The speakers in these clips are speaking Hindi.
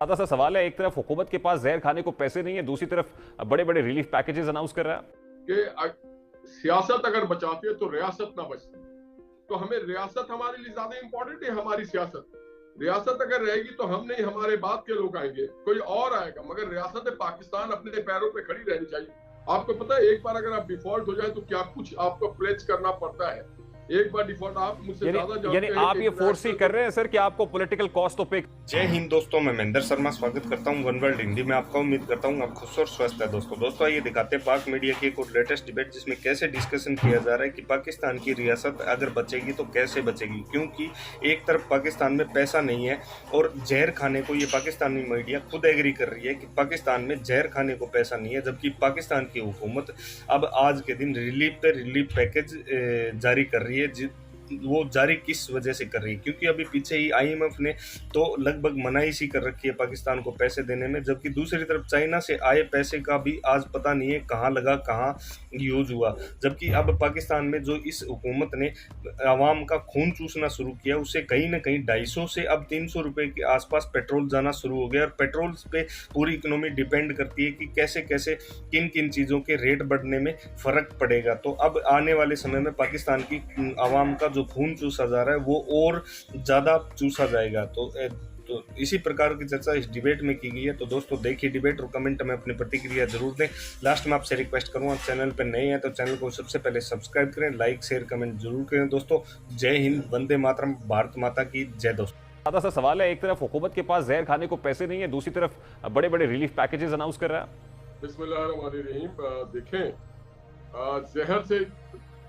सादा सा सवाल है, एक तरफ हुकूमत के पास जहर खाने को पैसे नहीं है, दूसरी तरफ बड़े बड़े रिलीफ पैकेजेस अनाउंस कर रहा है कि सियासत अगर बचाती है तो रियासत ना बचती। तो हमें रियासत हमारे लिए ज्यादा इंपॉर्टेंट है। हमारी सियासत, रियासत अगर रहेगी तो हम नहीं, हमारे बाद के लोग आएंगे, कोई और आएगा, मगर रियासत पाकिस्तान अपने पैरों पे खड़ी रहनी चाहिए। आपको पता है, एक बार अगर आप डिफॉल्ट हो जाए तो क्या कुछ आपको प्लेज करना पड़ता है। एक बार डिफॉल्ट, आप मुझसे ज्यादा जानते हैं। आप ये फोर्स ही कर रहे हैं सर कि आपको पॉलिटिकल कॉस्ट तो पे। जय हिंद दोस्तों, मैं महेंद्र शर्मा स्वागत करता हूं वन वर्ल्ड हिंदी में आपका। उम्मीद करता हूं आप खुश और स्वस्थ है। दोस्तों ये दिखाते हैं पाक मीडिया की एक और लेटेस्ट डिबेट, जिसमें कैसे डिस्कशन किया जा रहा है कि पाकिस्तान की रियासत अगर बचेगी तो कैसे बचेगी। क्योंकि एक तरफ पाकिस्तान में पैसा नहीं है और जहर खाने को ये पाकिस्तानी मीडिया खुद एग्री कर रही है कि पाकिस्तान में जहर खाने को पैसा नहीं है, जबकि पाकिस्तान की हुकूमत अब आज के दिन रिलीफ पे रिलीफ पैकेज जारी कर रही है। वो जारी किस वजह से कर रही है? क्योंकि अभी पीछे ही आईएमएफ ने तो लगभग मनाही सी कर रखी है पाकिस्तान को पैसे देने में, जबकि दूसरी तरफ चाइना से आए पैसे का भी आज पता नहीं है कहाँ लगा, कहाँ यूज हुआ। जबकि अब पाकिस्तान में जो इस हुकूमत ने आवाम का खून चूसना शुरू किया, उससे कहीं ना कहीं 250 से अब 300 रुपये के आसपास पेट्रोल जाना शुरू हो गया। और पेट्रोल पे पूरी इकोनॉमी डिपेंड करती है कि कैसे कैसे किन किन चीज़ों के रेट बढ़ने में फ़र्क पड़ेगा। तो अब आने वाले समय में पाकिस्तान की आवाम का जो खून चूसा जा रहा है वो और ज़्यादा चूसा जाएगा। तो इसी प्रकार की चर्चा इस डिबेट में की गई है। तो दोस्तों देखिए डिबेट और कमेंट में अपनी प्रतिक्रिया जरूर दें। लास्ट में आपसे रिक्वेस्ट करूँगा, चैनल पर नए हैं तो चैनल को सबसे पहले सब्सक्राइब करें, लाइक शेयर कमेंट जरूर करें। दोस्तों जय हिंद, वंदे मातरम, भारत माता की जय। दोस्तों सादा सा सवाल है, एक तरफ हुकूमत के पास जहर खाने को पैसे नहीं है, दूसरी तरफ बड़े बड़े रिलीफ पैकेजेस अनाउंस कर रहा है। बिस्मिल्लाहिर्रहमानिर्रहीम। देखें, जहर से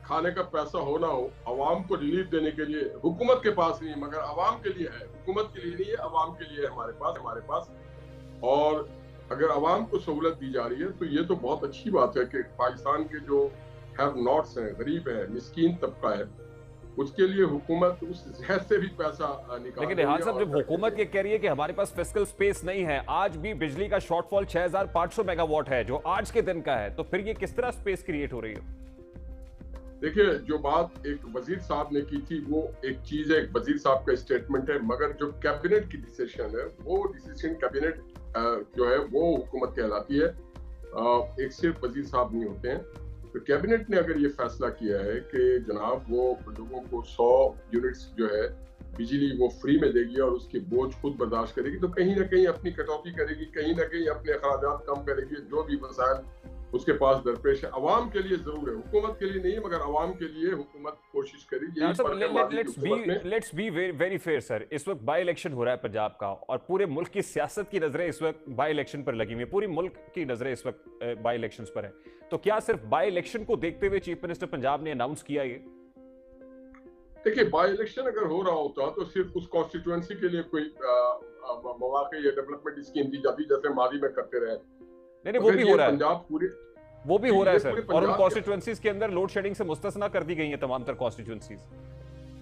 खाने का पैसा हो ना हो, अवाम को रिलीफ देने के लिए हुकूमत के पास नहीं, मगर अवाम के लिए है। हुकूमत के लिए नहीं है, अवाम के लिए हमारे पास। और अगर अवाम को सहूलत दी जा रही है तो ये तो बहुत अच्छी बात है कि पाकिस्तान के जो हैव नॉट्स हैं, गरीब है, मिस्कीन तबका है, उसके लिए हुकूमत उस जहर से भी पैसा निकाल। लेकिन रिहान साहब, जब हुकूमत ये कह रही है कि हमारे पास फिस्कल स्पेस नहीं है, आज भी बिजली का शॉर्टफॉल 6500 मेगावाट है जो आज के दिन का है, तो फिर ये किस तरह स्पेस क्रिएट हो रही है? देखिए, जो बात एक वजीर साहब ने की थी वो एक चीज है, एक वजीर साहब का स्टेटमेंट है, मगर जो कैबिनेट की डिसीजन है वो डिसीजन कैबिनेट जो है वो हुकूमत कहलाती है। एक सिर्फ वजीर साहब नहीं होते हैं। तो कैबिनेट ने अगर ये फैसला किया है कि जनाब वो लोगों को 100 यूनिट्स जो है बिजली वो फ्री में देगी और उसकी बोझ खुद बर्दाश्त करेगी, तो कहीं ना कहीं अपनी कटौती करेगी, कहीं ना कहीं अपने अखराजात कम करेगी। जो भी वसाइल उसके पास दरपेश है, अवाम के लिए जरूर है, हुकूमत के लिए नहीं है, मगर अवाम के लिए हुकूमत कोशिश करेगी। Let's be very fair sir, इस वक्त बाई इलेक्शन हो रहा है पंजाब का और पूरे मुल्क की सियासत की नजरें इस वक्त बाई इलेक्शन पर लगी हुई है, पूरी मुल्क की नजरें इस वक्त बाई इलेक्शंस पर है। तो क्या सिर्फ बाई इलेक्शन को देखते हुए चीफ मिनिस्टर पंजाब ने अनाउंस किया ये? देखिए, बाई इलेक्शन अगर हो रहा होता तो सिर्फ उस कॉन्स्टिट्यूएंसी के लिए कोई मौके या डेवलपमेंट स्कीम दी जाती जैसे मादी में करते रहे। नहीं, वो भी हो रहा है, पंजाब पूरे वो भी हो रहा है सर, और उन कॉन्स्टिट्यूएंसीज के अंदर लोड शेडिंग से मुस्तस्ना कर दी गई है तमाम तर कॉन्स्टिट्यूएंसीज।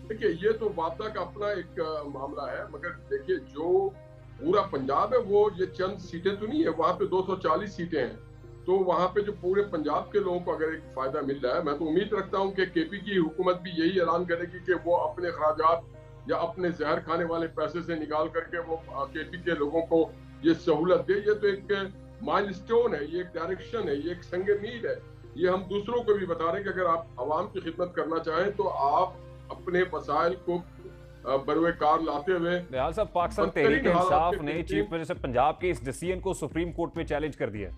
देखिए, ये तो वापदा का अपना एक मामला है, मगर देखिए जो पूरा पंजाब है वो ये चंद सीटें तो नहीं है, वहां पे 240 सीटें हैं। तो वहां पे जो पूरे पंजाब के लोगों को अगर एक फायदा मिल रहा है, मैं तो उम्मीद रखता हूँ कि केपी की हुकूमत भी यही ऐलान करेगी कि वो अपने अखराजात या अपने जहर खाने वाले पैसे से निकाल करके वो केपी के लोगों को ये सहूलत दे। ये तो एक माइलस्टोन है, ये एक डायरेक्शन है, ये एक संग मील है। ये हम दूसरों को भी बता रहे हैं कि अगर आप आवाम की खिदमत करना चाहें तो आप अपने वसाइल को बरवे कार लाते हुए। साहब, पाकिस्तान तहरीक इंसाफ ने चीफ मिनिस्टर पंजाब के इस डिसीजन को सुप्रीम कोर्ट में चैलेंज कर दिया।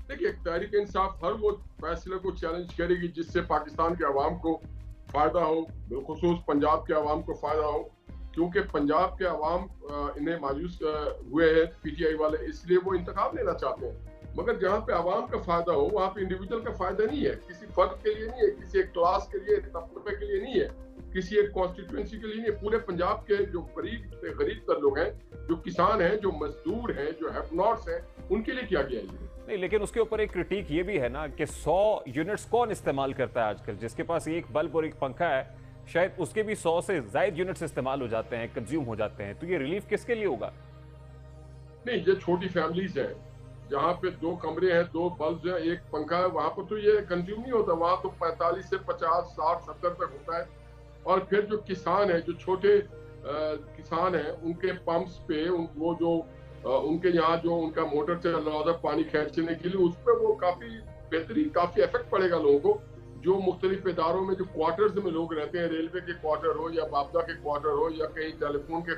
देखिए, तहरीक इंसाफ हर वो फैसले को चैलेंज करेगी जिससे पाकिस्तान के अवाम को फायदा हो, बिलखुसूस पंजाब के अवाम को फायदा हो, क्योंकि पंजाब के अवाम इन्हें मायूस हुए हैं पीटीआई वाले, इसलिए वो इंतखाब लेना चाहते हैं। मगर जहाँ पे अवाम का फायदा हो वहाँ पे इंडिविजुअल का फायदा नहीं है, किसी फर्द के लिए नहीं है, किसी एक क्लास के लिए, तबके के लिए नहीं है, किसी एक कॉन्स्टिट्यूएंसी के लिए नहीं है। पूरे पंजाब के जो गरीब तर लोग हैं, जो किसान हैं, जो मजदूर हैं, जो हैव नॉट्स हैं, उनके लिए किया गया है। नहीं, लेकिन उसके ऊपर एक क्रिटिक ये भी है ना कि 100 यूनिट्स कौन इस्तेमाल करता है आजकल? जिसके पास एक बल्ब और एक पंखा है, शायद उसके भी 100 से ज्यादा यूनिट्स इस्तेमाल हो जाते हैं, कंज्यूम हो जाते हैं। तो ये रिलीफ किसके लिए होगा? नहीं, ये छोटी फैमिलीज हैं जहाँ पे 2 कमरे हैं, 2 बल्ब हैं, एक पंखा है, वहां पर तो ये कंज्यूम नहीं होता। वहां तो 45 से 50, 60, 70 तक होता है। और फिर जो किसान है, जो छोटे किसान हैं उनके पंप्स पे वो जो उनके यहाँ जो उनका मोटर चल रहा था पानी खींचने के लिए, उस पर वो काफी बेहतरीन, काफी इफेक्ट पड़ेगा लोगों को। जो मुख्तलिफ इदारों में जो क्वार्टर्स में लोग रहते हैं, रेलवे के क्वार्टर हो या बापदा के क्वार्टर हो या कहीं टेलीफोन के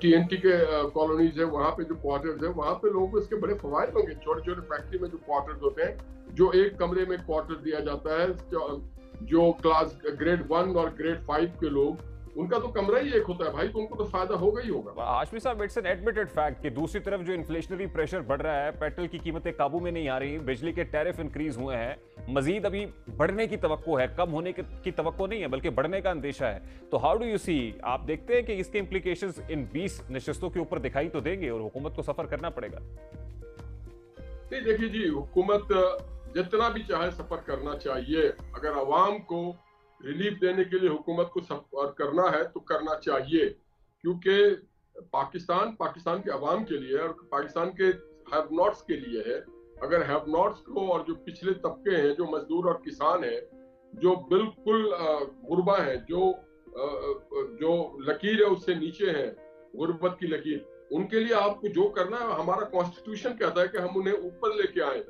TNT के कॉलोनीज है, वहाँ पे जो क्वार्टर्स है, वहाँ पे लोगों को इसके बड़े फवायद होंगे। छोटे छोटे फैक्ट्री में जो क्वार्टर्स होते हैं, जो एक कमरे में क्वार्टर दिया जाता है, जो क्लास ग्रेड 1 और ग्रेड 5 के लोग, उनका तो कमरा ही एक होता है भाई, तो उनको तो फायदा होगा ही होगा। हाशमी साहब, इट्स एन एडमिटेड फैक्ट कि दूसरी तरफ जो इन्फ्लेशनरी प्रेशर बढ़ रहा है, पेट्रोल की कीमतें काबू में नहीं आ रही, बिजली के टैरिफ इंक्रीज हुए हैं, मजीद अभी बढ़ने की तवक्को है, कम होने की तवक्को नहीं है बल्कि बढ़ने का अंदेशा है। तो हाउ डू यू सी, आप देखते हैं कि इसके इंप्लीकेशंस इन 20 नशिस्तों के ऊपर दिखाई तो देंगे और हुकूमत को सफर करना पड़ेगा? नहीं देखिए जी, हुकूमत जितना भी चाहे सफर करना चाहिए। अगर आवाम को रिलीफ देने के लिए हुकूमत को सफर करना है तो करना चाहिए, क्योंकि पाकिस्तान के अवाम के लिए और पाकिस्तान के हैव नॉट्स के लिए है। अगर हैव नॉट्स को और जो पिछले तबके हैं, जो मजदूर और किसान हैं, जो बिल्कुल गुरबा हैं, जो लकीर है उससे नीचे हैं, गुर्बत की लकीर, उनके लिए आपको जो करना है, हमारा कॉन्स्टिट्यूशन कहता है कि हम उन्हें ऊपर लेके आए।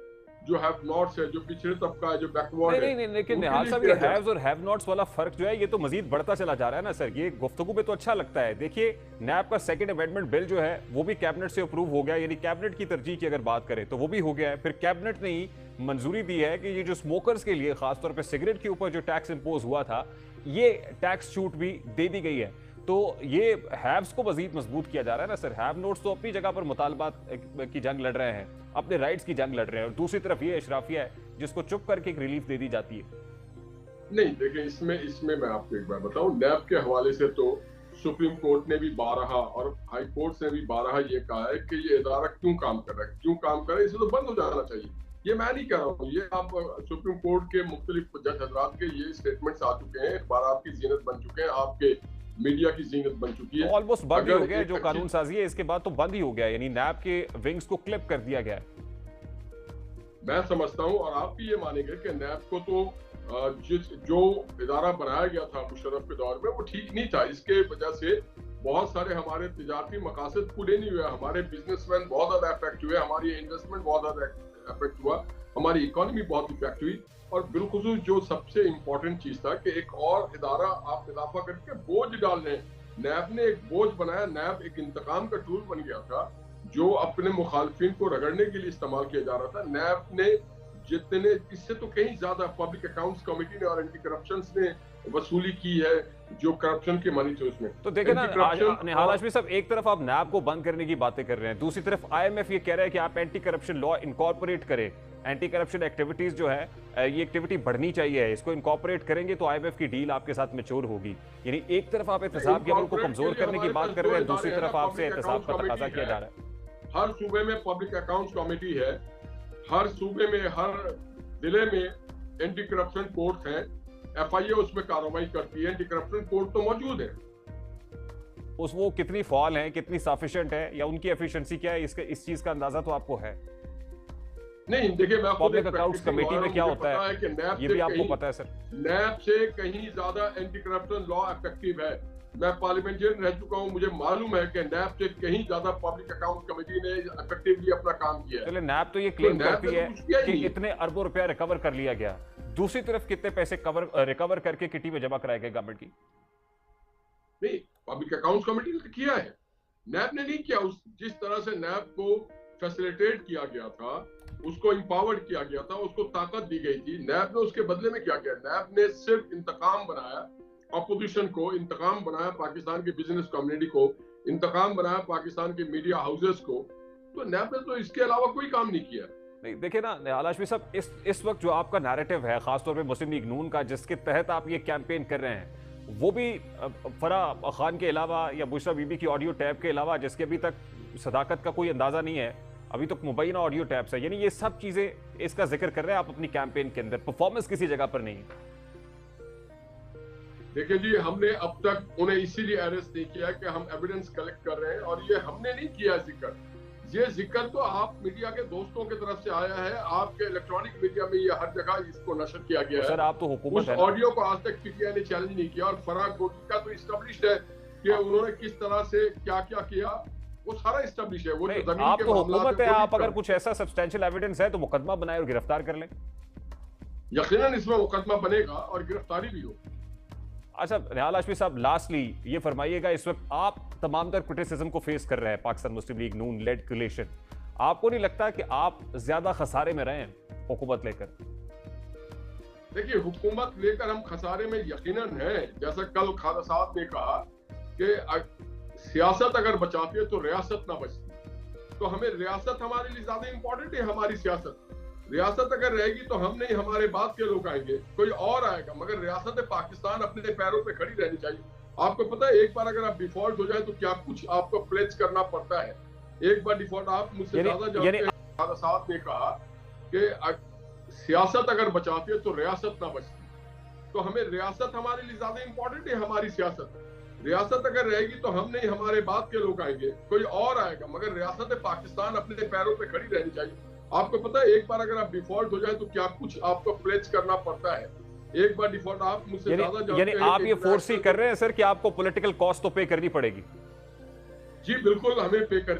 जो हैव नॉट्स है, जो पिछड़े तबका है, जो बैकवर्ड है। नहीं, लेकिन निहाल साहब, ये हैव्स और हैव नॉट्स वाला फर्क जो है ये तो मजीद बढ़ता चला जा रहा है ना सर। ये गुफ्तगू में तो अच्छा लगता है। देखिए, नैब का सेकंड अमेंडमेंट बिल जो है वो भी कैबिनेट से अप्रूव हो गया, यानी कैबिनेट की तरजीह की अगर बात करें तो वो भी हो गया है। फिर कैबिनेट ने ही मंजूरी दी है कि ये जो स्मोकर्स के लिए खासतौर पर सिगरेट के ऊपर जो टैक्स इंपोज हुआ था, ये टैक्स छूट भी दे दी गई है। तो ये हैव्स को मजीद मजबूत किया जा रहा है ना सर। हैव नोट्स तो अपनी जगह पर मुतालबात की जंग लड़ रहे हैं, अपने राइट्स की जंग लड़ रहे हैं, और दूसरी तरफ ये अशराफिया है जिसको चुप करके एक रिलीफ दे दी जाती है। नहीं देखिए, इसमें मैं आपको एक बार बताऊं, नैब के हवाले से तो सुप्रीम कोर्ट ने भी 12 और हाई कोर्ट ने भी 12 ये कहा है कि ये इदारा क्यों काम कर रहा है, इसे तो बंद हो जाना चाहिए। ये मैं नहीं कह रहा हूँ, ये आप सुप्रीम कोर्ट के मुख्तलिफ जज हजरात के ये स्टेटमेंट्स आ चुके हैं, अखबारात की जीनत बन चुके हैं, आपके मीडिया की जीनत बन चुकी है। ऑलमोस्ट बंद ही हो गया जो कानून साजी है, इसके बाद तो बंद ही हो गया, यानी नैब के विंग्स को क्लिप कर दिया गया है। मैं समझता हूं और आप भी ये मानेंगे कि नैब को तो जो इदारा बनाया गया था मुशर्रफ के दौर में, वो ठीक नहीं था। इसके वजह से बहुत सारे हमारे तिजारती मकासद पूरे नहीं हुए, हमारे बिजनेसमैन बहुत ज्यादा इफेक्ट हुए, हमारी इन्वेस्टमेंट बहुत ज्यादा इफेक्ट हुआ, हमारी इकोनॉमी बहुत इफेक्ट हुई। और बिलखुसूस जो सबसे इम्पोर्टेंट चीज था कि एक और इदारा आप इजाफा करके बोझ डाल रहे हैं। नैब ने एक बोझ बनाया, नैब एक इंतकाम का टूल बन गया था जो अपने मुखालफिन को रगड़ने के लिए इस्तेमाल किया जा रहा था। नैब ने जितने, इससे तो कहीं ज्यादा पब्लिक अकाउंट्स कमेटी ने और एंटी करप्शन ने वसूली की है, जो करप्शन के मनी थे उसमें। तो देखिए ना निहाल हाशमी साहब, एक तरफ आप नैब को बंद करने की बातें कर रहे हैं, दूसरी तरफ IMF ये कह रहा है कि आप एंटी करप्शन लॉ इनकॉर्पोरेट करें, एंटी करप्शन एक्टिविटीज जो है ये एक्टिविटी बढ़नी चाहिए, इसको इनकॉर्पोरेट करेंगे तो IMF की डील आपके साथ मैच्योर होगी। यानी एक तरफ आप एहतसाब के अमल को कमजोर करने की बात कर रहे हैं, दूसरी तरफ आपसे एहतसाब का तकाजा किया जा रहा है। हर सूबे में पब्लिक अकाउंट्स कमेटी है, हर सूबे में, हर जिले में एंटी करप्शन कोर्ट है, FIA उसमें कार्रवाई करती है, एंटी करप्शन कोर्ट तो मौजूद है। वो कितनी फॉल है, कितनी सफिशिएंट है, या उनकी एफिशिएंसी क्या है, इस चीज का अंदाजा तो आपको है? नहीं देखिए, मैं पब्लिक अकाउंट्स कमेटी में क्या होता है ये भी आपको पता है सर। नैब से कहीं ज्यादा एंटी करप्शन लॉ इफेक्टिव है। मैं पार्लियामेंटेरियन रह चुका हूं, मुझे मालूम है कि नैब से कहीं ज्यादा पब्लिक अकाउंट कमेटी ने इफेक्टिवली अपना काम किया है। चलिए, नैब तो ये क्लेम करती है कि इतने अरबों रुपया रिकवर कर लिया गया, दूसरी तरफ कितने पैसे रिकवर करके किटी में जमा कराए गए गवर्नमेंट की? नहीं, पब्लिक अकाउंट्स कमेटी ने तो किया है, नैब ने नहीं किया। जिस तरह से नैब को फैसिलिटेट किया गया था, उसको इंपावर्ड किया गया था, उसको ताकत दी गई थी, नैब ने उसके बदले में क्या किया? नैब ने सिर्फ इंतकाम बनाया अपोजिशन को, इंतकाम बनाया पाकिस्तान की बिजनेस कम्युनिटी को, इंतकाम बनाया पाकिस्तान के मीडिया हाउसेस को। तो नैब ने तो इसके अलावा कोई काम नहीं किया। नहीं देखिए ना निहाल हाशमी साहब, इस वक्त जो आपका नैरेटिव है खासतौर पे मुस्लिम लीग नून का, जिसके तहत आप ये कैंपेन कर रहे हैं, वो भी फराह खान के अलावा या बुशरा बीबी की ऑडियो टैप के अलावा, जिसके अभी तक सदाकत का कोई अंदाजा नहीं है, अभी तक मुबैना ऑडियो टैप्स है, यानी ये सब चीजें इसका जिक्र कर रहे हैं आप अपनी कैंपेन के अंदर, परफॉर्मेंस किसी जगह पर नहीं है। देखिए जी, हमने अब तक उन्हें इसीलिए अरेस्ट नहीं किया कि हम एविडेंस कलेक्ट कर रहे हैं, और ये हमने नहीं किया जिक्र। ये जिक्र तो आप मीडिया के दोस्तों की तरफ से आया है, आपके इलेक्ट्रॉनिक मीडिया में ये हर जगह इसको नशर किया गया है। सर आप तो हुकूमत उस ऑडियो को आज तक PTI ने चैलेंज नहीं किया, और फराह गोगी का तो एस्टेब्लिश्ड है कि उन्होंने किस तरह से क्या क्या किया, वो सारा एस्टेब्लिश है। वो जो जमीन आप के तो मामलात हुकूमत है, वो भी आप अगर कर- कुछ ऐसा सब्सटेंशियल एविडेंस है तो मुकदमा बनाए और गिरफ्तार कर लें। यकीनन इसमें मुकदमा बनेगा और गिरफ्तारी भी हो। अच्छा निहाल हाशमी साहब, लास्टली ये फरमाइएगा, इस वक्त आप तमाम तर क्रिटिसिज्म को फेस कर रहे हैं पाकिस्तान मुस्लिम लीग नून लेड कोलिशन, आपको नहीं लगता कि आप ज्यादा खसारे में रहे हैं हुकूमत लेकर? देखिए, हुकूमत लेकर हम खसारे में यकीनन है। जैसा कल खादा साहब ने कहा कि सियासत अगर बचाती है तो रियासत ना बचती, तो हमें रियासत हमारे लिए ज्यादा इंपॉर्टेंट है। हमारी सियासत, रियासत अगर रहेगी तो हम नहीं, हमारे बाद के लोग आएंगे, कोई और आएगा, मगर रियासत पाकिस्तान अपने पैरों पे खड़ी रहनी चाहिए। आपको पता है, एक बार अगर आप डिफॉल्ट हो जाए तो क्या कुछ आपको प्लेज करना पड़ता है। एक बार डिफॉल्ट, आप मुझसे ज्यादा जानते हैं, खादा साहब ने कहा कि सियासत अगर बचाती है तो रियासत ना बचती, तो हमें रियासत हमारे लिए ज्यादा इंपॉर्टेंट है। हमारी सियासत, रियासत अगर रहेगी तो हम नहीं, हमारे बाद के लोग आएंगे, कोई और आएगा, मगर रियासत पाकिस्तान अपने पैरों पे खड़ी रहनी चाहिए। आपको पता है, एक बार अगर आप डिफॉल्ट हो जाए तो क्या कुछ आपको प्लेज करना पड़ता है। एक बार डिफॉल्ट, आप मुझसे ज्यादा जानते हैं, आप ये फोर्स ही कर रहे हैं सर कि आपको पॉलिटिकल कॉस्ट तो पे करनी पड़ेगी? जी बिल्कुल, हमें पे करनी